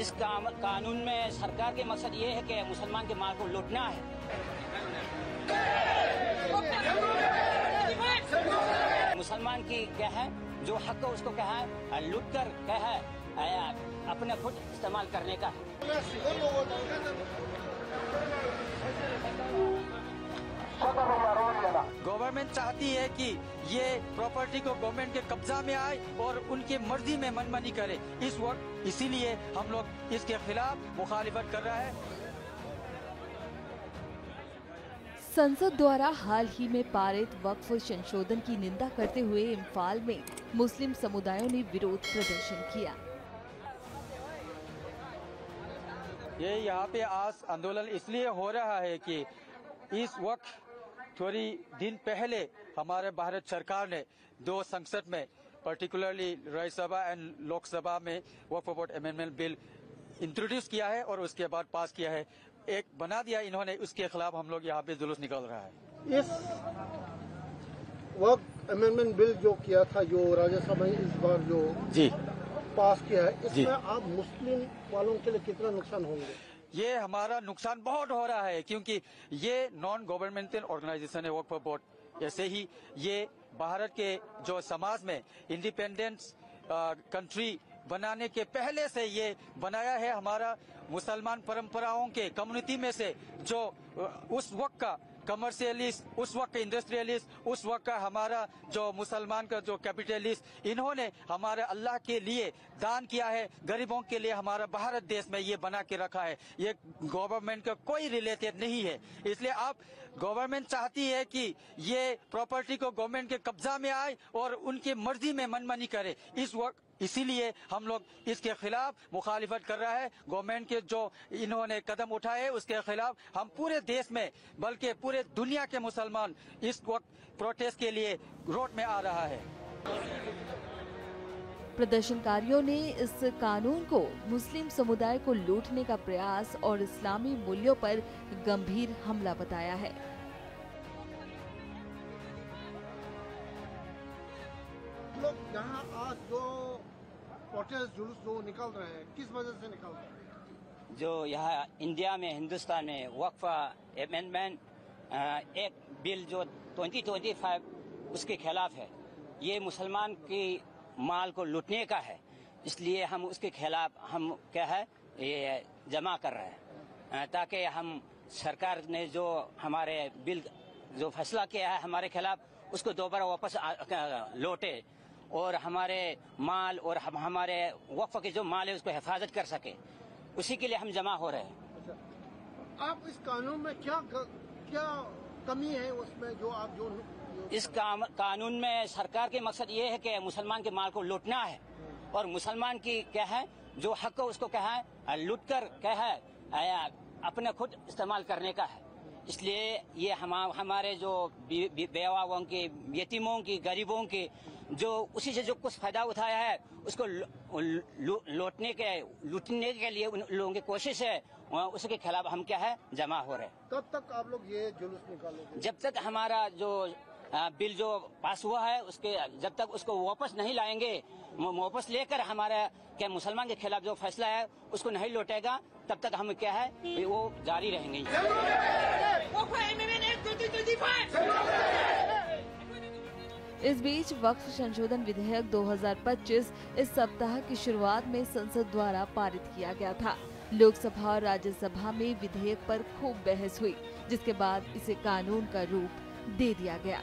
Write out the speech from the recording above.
इस कानून में सरकार के मकसद ये है कि मुसलमान के माल को लूटना है। मुसलमान की क्या है, जो हक है उसको क्या है, लूट कर क्या है अपने खुद इस्तेमाल करने का है। गवर्नमेंट चाहती है कि ये प्रॉपर्टी को गवर्नमेंट के कब्जा में आए और उनकी मर्जी में मनमानी करे इस वक्त, इसीलिए हम लोग इसके खिलाफ मुखालिफत कर रहा है। संसद द्वारा हाल ही में पारित वक्फ संशोधन की निंदा करते हुए इम्फाल में मुस्लिम समुदायों ने विरोध प्रदर्शन किया। ये यहाँ पे आज आंदोलन इसलिए हो रहा है कि इस वक्त थोड़ी दिन पहले हमारे भारत सरकार ने दो संसद में पर्टिकुलरली राज्यसभा एंड लोकसभा में वक्फ बोर्ड अमेंडमेंट बिल इंट्रोड्यूस किया है और उसके बाद पास किया है, एक बना दिया इन्होंने। उसके खिलाफ हम लोग यहाँ पे जुलूस निकल रहा है। इस वक्फ अमेंडमेंट बिल जो किया था, जो राज्यसभा ने इस बार जो जी पास किया है, इसमें आप मुस्लिम वालों के लिए कितना नुकसान होंगे? ये हमारा नुकसान बहुत हो रहा है, क्योंकि ये नॉन गवर्नमेंटल ऑर्गेनाइजेशन है वक्फ बोर्ड। ऐसे ही ये भारत के जो समाज में इंडिपेंडेंस कंट्री बनाने के पहले से ये बनाया है। हमारा मुसलमान परंपराओं के कम्युनिटी में से जो उस वक्त का कमर्शियलिस्ट, उस वक्त का इंडस्ट्रियलिस्ट, उस वक्त का हमारा जो मुसलमान का जो कैपिटलिस्ट, इन्होंने हमारे अल्लाह के लिए दान किया है, गरीबों के लिए हमारा भारत देश में ये बना के रखा है। ये गवर्नमेंट का कोई रिलेटेड नहीं है। इसलिए आप गवर्नमेंट चाहती है कि ये प्रॉपर्टी को गवर्नमेंट के कब्जा में आए और उनकी मर्जी में मनमानी करे इस वक्त, इसीलिए हम लोग इसके खिलाफ मुखालिफत कर रहा है। गवर्नमेंट के जो इन्होंने कदम उठाए उसके खिलाफ हम पूरे देश में बल्कि पूरे दुनिया के मुसलमान इस वक्त प्रोटेस्ट के लिए रोड में आ रहा है। प्रदर्शनकारियों ने इस कानून को मुस्लिम समुदाय को लूटने का प्रयास और इस्लामी मूल्यों पर गंभीर हमला बताया है। लोग यहाँ आज जो प्रोटेस्ट जुलूस जो निकल रहे हैं, किस वजह से निकल रहे हैं? जो यहाँ इंडिया में, हिंदुस्तान में वक्फ अमेंडमेंट एक बिल जो 2025 उसके खिलाफ है। ये मुसलमान की माल को लूटने का है, इसलिए हम उसके खिलाफ हम क्या है ये जमा कर रहे हैं, ताकि हम सरकार ने जो हमारे बिल जो फैसला किया है हमारे खिलाफ उसको दोबारा वापस लौटे और हमारे माल और हमारे वक्फ के जो माल है उसको हिफाजत कर सके, उसी के लिए हम जमा हो रहे हैं। अच्छा, आप इस कानून में क्या कमी है उसमें जो आप जो इस कानून में सरकार के मकसद ये है कि मुसलमान के माल को लूटना है और मुसलमान की क्या है, जो हक है उसको क्या है लूट कर क्या है अपने खुद इस्तेमाल करने का है। इसलिए ये हमारे जो बेवाओं की, यतीमों की, गरीबों की जो उसी से जो कुछ फायदा उठाया है उसको लूटने के लिए उन लोगों की कोशिश है, उसके खिलाफ हम क्या है जमा हो रहे हैं। कब तक आप लोग ये जुलूस निकालोगे? जब तक हमारा जो बिल जो पास हुआ है उसके जब तक उसको वापस नहीं लाएंगे, वापस लेकर हमारा क्या मुसलमान के खिलाफ जो फैसला है उसको नहीं लौटेगा, तब तक हम क्या है वो जारी रहेंगे। इस बीच वक्फ संशोधन विधेयक 2025 इस सप्ताह की शुरुआत में संसद द्वारा पारित किया गया था। लोकसभा और राज्यसभा में विधेयक पर खूब बहस हुई, जिसके बाद इसे कानून का रूप दे दिया गया।